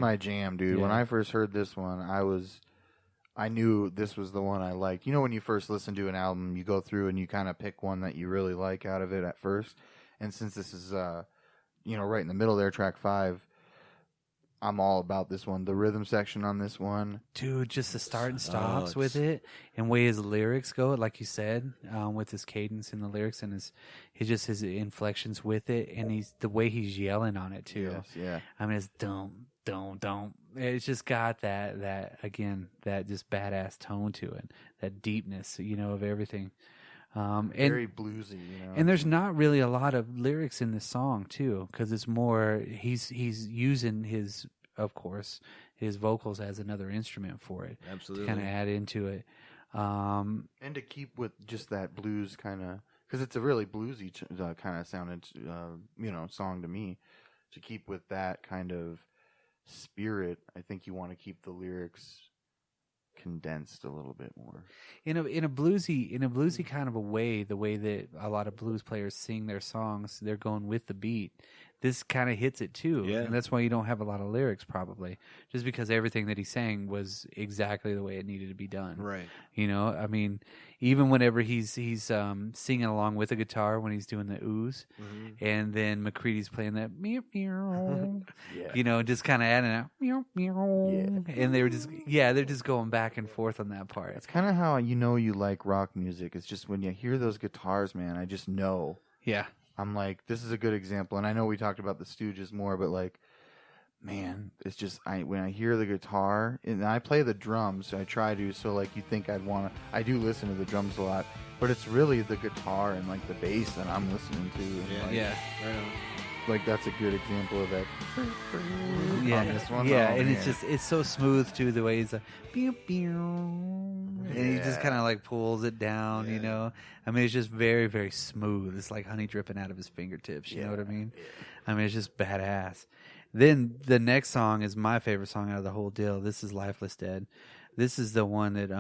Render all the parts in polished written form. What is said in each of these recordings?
my jam, dude. When I first heard this one, I knew this was the one I liked. You know, when you first listen to an album, you go through and you kind of pick one that you really like out of it at first. And since this is, right in the middle there, track 5, I'm all about this one. The rhythm section on this one, dude, just the start and stops with it, and way his lyrics go, like you said, with his cadence in the lyrics and his inflections with it, and the way he's yelling on it too. Yes, yeah. I mean, it's don't. It's just got that again, that just badass tone to it, that deepness, of everything. Very bluesy, And there's not really a lot of lyrics in this song too, because it's more he's using his vocals as another instrument for it. Absolutely, to kind of add into it, and to keep with just that blues kind of, because it's a really bluesy kind of sounded, song to me. To keep with that kind of spirit, I think you want to keep the lyrics condensed a little bit more in a bluesy kind of a way. The way that a lot of blues players sing their songs, they're going with the beat. This kind of hits it too, and that's why you don't have a lot of lyrics, probably, just because everything that he sang was exactly the way it needed to be done. Right. I mean, even whenever he's singing along with the guitar when he's doing the ooze, and then McCready's playing that meow meow, just kind of adding a meow meow, and they're just going back and forth on that part. It's kind of how you like rock music. It's just when you hear those guitars, man, I just know. Yeah. I'm like, this is a good example, and I know we talked about the Stooges more, but like, man, it's just when I hear the guitar, and I play the drums, I try to, so like you think I do listen to the drums a lot, but it's really the guitar and like the bass that I'm listening to. And Right on. Like that's a good example of that. On this one. And it's so smooth too, the way he's like, pew, pew, and he just kind of like pulls it down, I mean, it's just very, very smooth. It's like honey dripping out of his fingertips. You know what I mean? I mean, it's just badass. Then the next song is my favorite song out of the whole deal. This is Lifeless Dead. This is the one that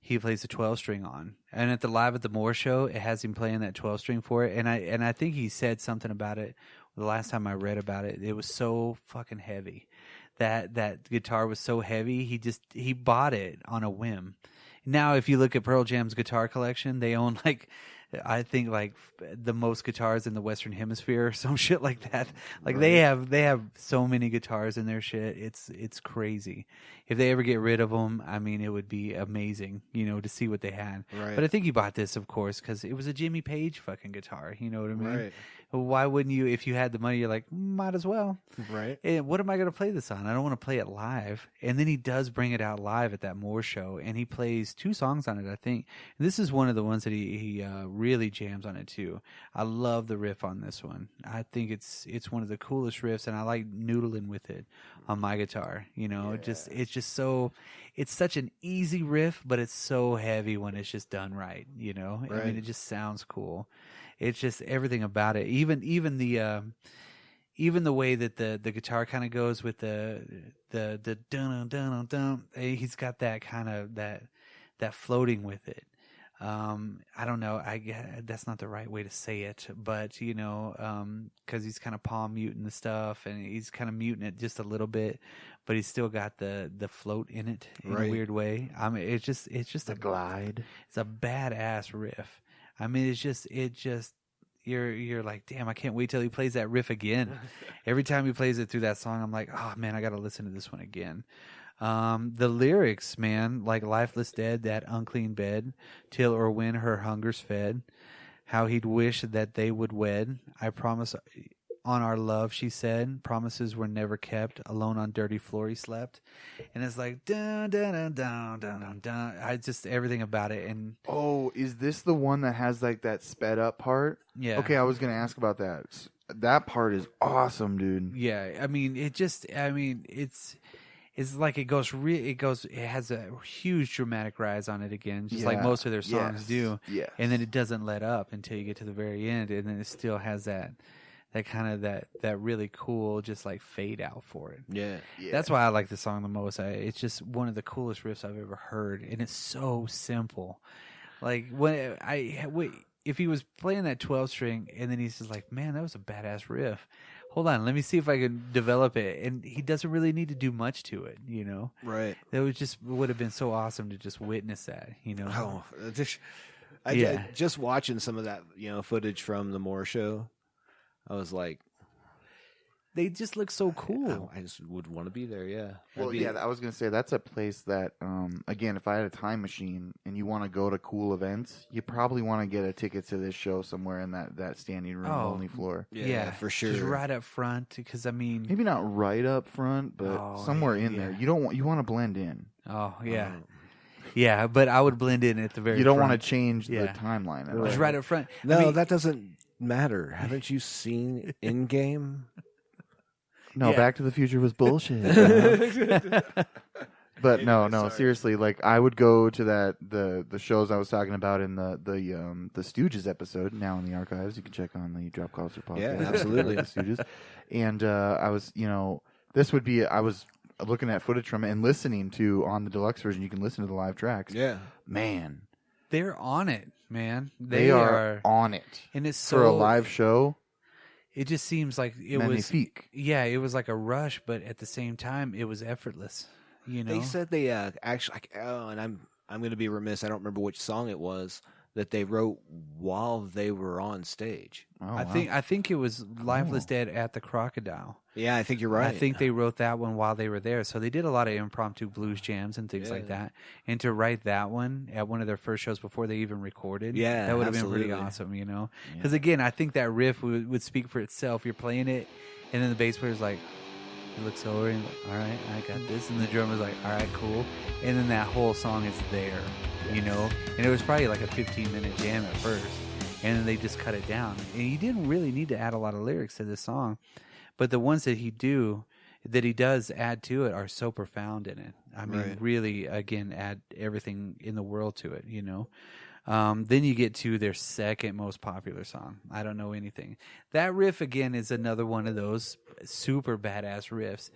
he plays the 12-string on. And at the Live at the Moore show, it has him playing that 12-string for it. And I think he said something about it the last time I read about it. It was so fucking heavy. That guitar was so heavy, he bought it on a whim. Now, if you look at Pearl Jam's guitar collection, they own I think the most guitars in the Western Hemisphere or some shit like that. Like they have so many guitars in their shit. It's crazy. If they ever get rid of them, I mean, it would be amazing, to see what they had. Right. But I think he bought this, of course, because it was a Jimmy Page fucking guitar. You know what I mean? Right. Why wouldn't you? If you had the money, you're like, might as well. Right. And what am I going to play this on? I don't want to play it live. And then he does bring it out live at that Moore show, and he plays 2 songs on it, I think. And this is one of the ones that he really jams on it too. I love the riff on this one. I think it's one of the coolest riffs, and I like noodling with it on my guitar. It's such an easy riff, but it's so heavy when it's just done right. I mean, it just sounds cool. It's just everything about it. Even the way that the guitar kind of goes with the dun dun dun dun. He's got that kind of that floating with it. I don't know. That's not the right way to say it, but because he's kind of palm muting the stuff, and he's kind of muting it just a little bit, but he's still got the float in it in a weird way. I mean, it's just a glide. It's a badass riff. I mean, it just you're like, damn, I can't wait till he plays that riff again. Every time he plays it through that song, I'm like, oh man, I got to listen to this one again. The lyrics, man, like Lifeless Dead, that unclean bed, till or when her hunger's fed, how he'd wish that they would wed. I promise on our love, she said. Promises were never kept. Alone on dirty floor he slept. And it's like, dun, dun, dun, dun, dun, dun, dun. I just, everything about it. And oh, is this the one that has like that sped up part? Yeah. Okay, I was going to ask about that. That part is awesome, dude. Yeah, I mean, it's like it has a huge dramatic rise on it again, just like most of their songs do. Yeah. And then it doesn't let up until you get to the very end, and then it still has that kind of that really cool just like fade out for it. Yeah. That's why I like the song the most. It's just one of the coolest riffs I've ever heard, and it's so simple. Like if he was playing that 12-string and then he's just like, man, that was a badass riff. hold on, let me see if I can develop it. And he doesn't really need to do much to it, Right. It would have been so awesome to just witness that, Oh, Yeah. just watching some of that, footage from the Moore show, I was like, They just look so cool. I just would want to be there. Yeah. Well, I was going to say that's a place that, again, if I had a time machine and you want to go to cool events, you probably want to get a ticket to this show somewhere in that standing room only floor. Yeah, for sure. Just right up front, because maybe not right up front, but somewhere in there. You want to blend in. Oh yeah, yeah. But I would blend in at the very. You don't front. want to change the timeline. At all. Just right up front. No, that doesn't matter. Haven't you seen Endgame? No, Back to the Future was bullshit. But no, seriously. Like I would go to the shows I was talking about in the Stooges episode. Now in the archives, you can check on the Drop Closer podcast. Yeah, absolutely, the Stooges. And I was, this would be I was looking at footage from it and listening to on the deluxe version. You can listen to the live tracks. Yeah, man, they're on it, man. They are on it, and it's for a live show. It just seems like it magnifique. It was like a rush, but at the same time, it was effortless. They said they actually, and I'm going to be remiss. I don't remember which song it was that they wrote while they were on stage. Oh, I think it was Lifeless Dead at the Crocodile. Yeah, I think you're right. I think they wrote that one while they were there. So they did a lot of impromptu blues jams and things like that. And to write that one at one of their first shows before they even recorded, that would have been pretty awesome, Because again, I think that riff would speak for itself. You're playing it, and then the bass player's like, he looks over and like, all right, I got this. And the drummer's like, all right, cool. And then that whole song is there, And it was probably like a 15-minute jam at first. And then they just cut it down. And you didn't really need to add a lot of lyrics to this song. But the ones that he does add to it are so profound in it. I mean, really, again, add everything in the world to it, Then you get to their second most popular song, I Don't Know Anything. That riff, again, is another one of those super badass riffs.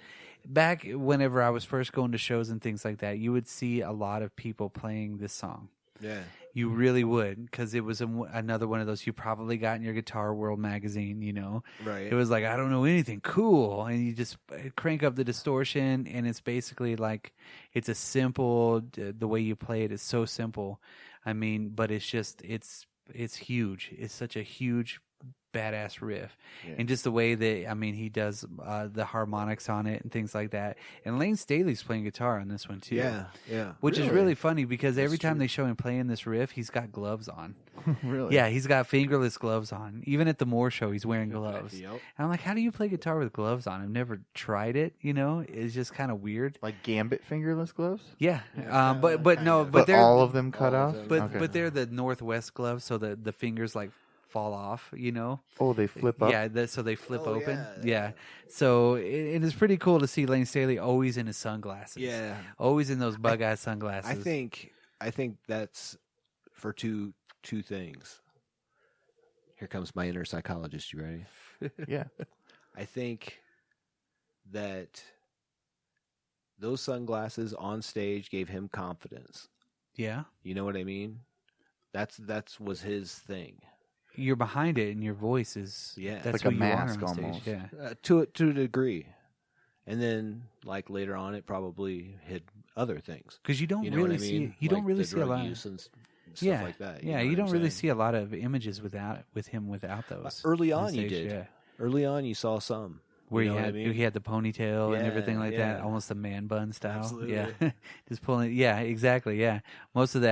Back whenever I was first going to shows and things like that, you would see a lot of people playing this song. Yeah. You really would, because it was another one of those you probably got in your Guitar World magazine, Right. It was like, I don't know anything, cool. And you just crank up the distortion, and it's basically like, it's a simple, the way you play it is so simple. I mean, but it's just, it's huge. It's such a huge, badass riff. And just the way that, I mean, he does the harmonics on it and things like that. And Layne Staley's playing guitar on this one too. Yeah. Which is really funny because every time they show him playing this riff, he's got gloves on. Really? Yeah, he's got fingerless gloves on. Even at the Moore show, he's wearing gloves. Yep. And I'm like, how do you play guitar with gloves on? I've never tried it, It's just kind of weird. Like Gambit fingerless gloves? Yeah. But But they're all of them cut off? But they're the Northwest gloves, so the fingers like fall off, Oh, they flip up? Yeah, so they flip open. Yeah. So it is pretty cool to see Layne Staley always in his sunglasses. Yeah. Always in those bug-eye sunglasses. I think that's for two things. Here comes my inner psychologist. You ready? Yeah. I think that those sunglasses on stage gave him confidence. Yeah. You know what I mean? That's was his thing. You're behind it, and your voice is that's like a who mask you are on stage. almost. Yeah, to a degree, and then like later on, it probably hid other things because you don't really see you don't really see a lot use and stuff like that. Yeah, you don't really see a lot of images with him without those. Early on, you did. Yeah. Early on, you saw some. Where he had the ponytail and everything like that, almost the man bun style. Absolutely. Yeah, just pulling. Yeah, exactly. Yeah, most of the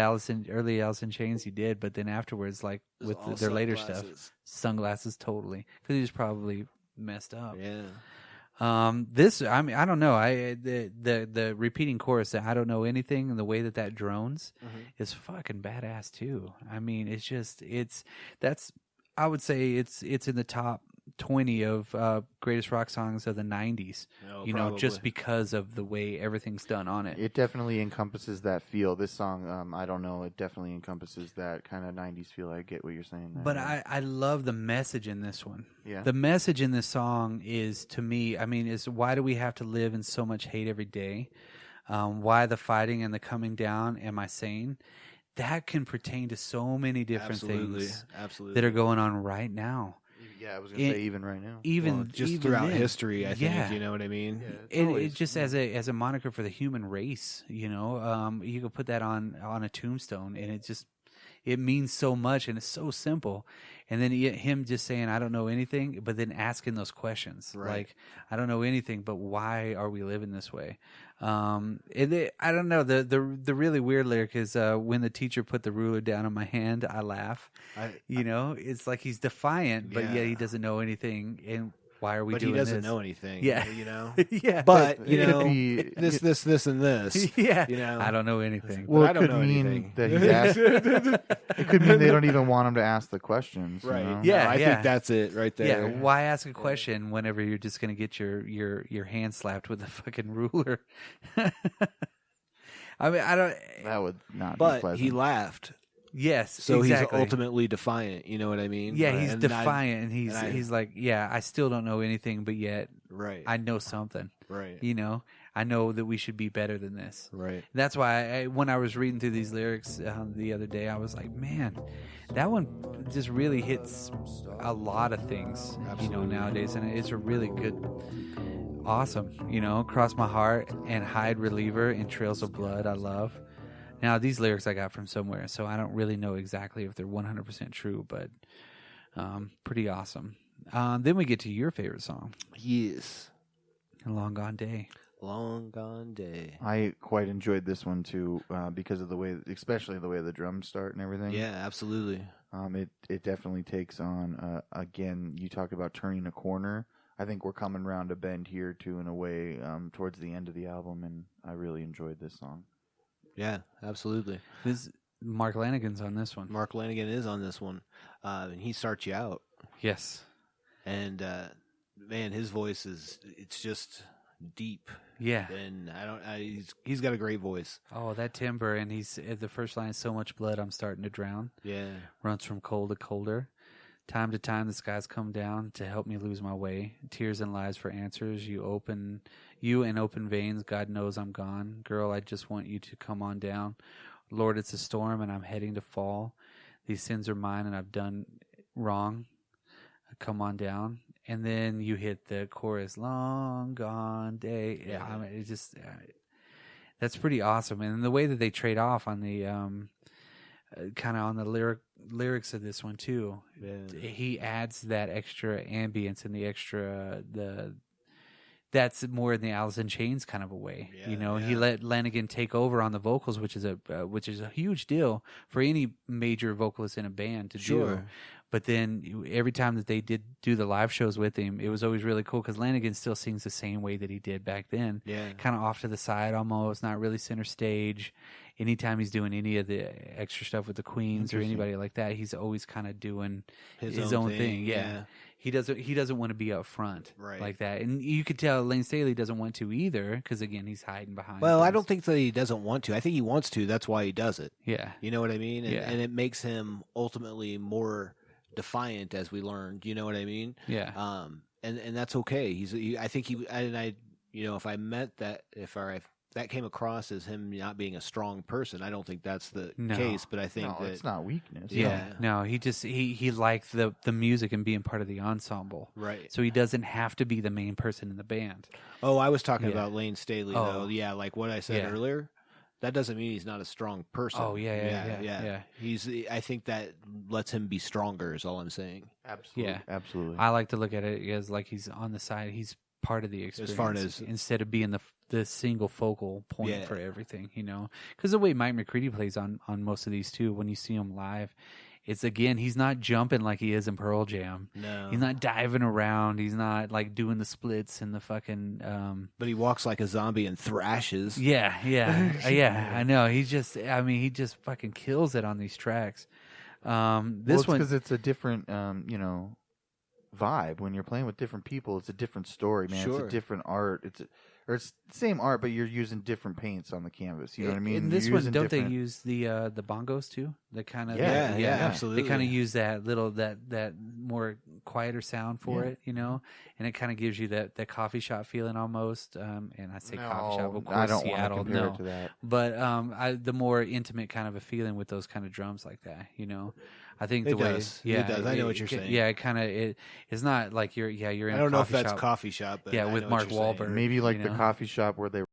early Alice in Chains he did, but then afterwards, like with their later stuff, sunglasses totally, because he was probably messed up. Yeah. This, I mean, I don't know. The repeating chorus that I don't know anything, and the way that drones is fucking badass too. I mean, I would say it's in the top 20 of greatest rock songs of the 90s, just because of the way everything's done on it. It definitely encompasses that feel. This song, I don't know, it definitely encompasses that kind of 90s feel. I get what you're saying there. But I love the message in this one. Yeah. The message in this song is, to me, I mean, is why do we have to live in so much hate every day? Why the fighting and the coming down? Am I sane? That can pertain to so many different things that are going on right now. Yeah, I was gonna say even right now. Even just even throughout then. history, I Yeah. think, you know what I mean? Yeah, It just as a moniker for the human race, you know, you could put that on a tombstone, and it means so much, and it's so simple. And then him just saying, "I don't know anything," but then asking those questions, Right. like, "I don't know anything, but why are we living this way?" I don't know. The really weird lyric is when the teacher put the ruler down on my hand, I laugh. You know, it's like he's defiant, but yet he Yeah. doesn't know anything, and why are we But doing he doesn't this? know anything. Yeah. You know? Yeah. But, you It could know, be- this, and this. Yeah, You know? I don't know anything. Well, I it don't could know mean anything. that he's asked. It could mean they don't even want him to ask the questions. you Right. know? Yeah. No, I think that's it right there. Yeah, why ask a question whenever you're just going to get your hand slapped with a fucking ruler? I mean, I don't. That would not be But pleasant. he laughed. Yes, So exactly. he's ultimately defiant. You know what I mean? Yeah, he's And defiant, and I- he's like, yeah, I still don't know anything, but yet Right. I know something. Right. You know, I know that we should be better than this. Right. That's why when I was reading through these lyrics the other day, I was like, man, that one just really hits a lot of things, you know, nowadays. And it's a really good, awesome, you know, Cross My Heart and Hide Reliever and Trails of Blood, I love. Now, these lyrics I got from somewhere, so I don't really know exactly if they're 100% true, but pretty awesome. Then we get to your favorite song, Yes. A Long Gone Day. Long Gone Day. I quite enjoyed this one too because of the way, especially the way the drums start and everything. Yeah, absolutely. It definitely takes on. Again, you talk about turning a corner. I think we're coming around a bend here too, in a way, towards the end of the album, and I really enjoyed this song. Yeah, absolutely. This Mark Lanigan's on this one. Mark Lanigan is on this one, and he starts you out. Yes. And man, his voice it's just deep, Yeah. and he's got a great voice. Oh, that timbre, and he's the first line is so much blood I'm starting to drown. Yeah, Runs from cold to colder. Time to time the skies come down to help me lose my way. Tears and lies for answers. You in open veins, God knows I'm gone. Girl, I just want you to come on down. Lord, it's a storm and I'm heading to fall. These sins are mine and I've done wrong. Come on down. And then you hit the chorus, Long Gone Day. Yeah, I mean, it just, that's pretty awesome. And the way that they trade off on the, kind of on the lyrics of this one too. yeah. He adds that extra ambience and the extra, that's more in the Alice in Chains kind of a way. Yeah, You know, he yeah. let Lanigan take over on the vocals, which is a huge deal for any major vocalist in a band to do. Sure. But then every time that they did do the live shows with him, it was always really cool because Lanigan still sings the same way that he did back then. Yeah. Kind of off to the side almost, not really center stage. Anytime he's doing any of the extra stuff with the Queens or anybody like that, he's always kind of doing his own thing. Yeah. He doesn't want to be up front Right. like that. And you could tell Layne Staley doesn't want to either because, again, he's hiding behind Well, I things. don't think that he doesn't want to. I think he wants to. That's why he does it. Yeah. You know what I mean? And, Yeah. and it makes him ultimately more defiant, as we learned. You know what I mean? Yeah. And that's okay. I think if I meant that, if that came across as him not being a strong person, I don't think that's the No. case. But I think No, that it's not weakness. Yeah. No, he just he liked the music and being part of the ensemble. right. So he doesn't have to be the main person in the band. Oh, I was talking Yeah. about Layne Staley Oh. though. Yeah, like what I said Yeah. earlier. That doesn't mean he's not a strong person. Oh, yeah. I think that lets him be stronger. Is all I'm saying. Absolutely. Yeah. Absolutely. I like to look at it as like he's on the side. He's part of the experience far as- instead of being the single focal point Yeah. for everything, you know. Because the way Mike McCready plays on most of these too, when you see him live, it's again he's not jumping like he is in Pearl Jam. No, He's not diving around. He's not like doing the splits and the fucking. But he walks like a zombie and thrashes. Yeah. I know. He just fucking kills it on these tracks. This one, because it's a different, vibe when you're playing with different people. It's a different story, man. Sure. It's a different art. It's the same art, but you're using different paints on the canvas. You know what I mean? In this You're one, using don't they different- use the bongos too? The kind of Yeah, absolutely. They kind of use that little that more quieter sound for it, you know, and it kind of gives you that coffee shop feeling almost. And I say coffee shop, of course, I don't Seattle, want to compare it to that. But the more intimate kind of a feeling with those kind of drums like that, you know. I think it does. I know what you're saying. Yeah, it kind of it's not like you're in. I don't know if that's shop. coffee shop. But yeah, with Mark Wahlberg. Maybe like the coffee shop where they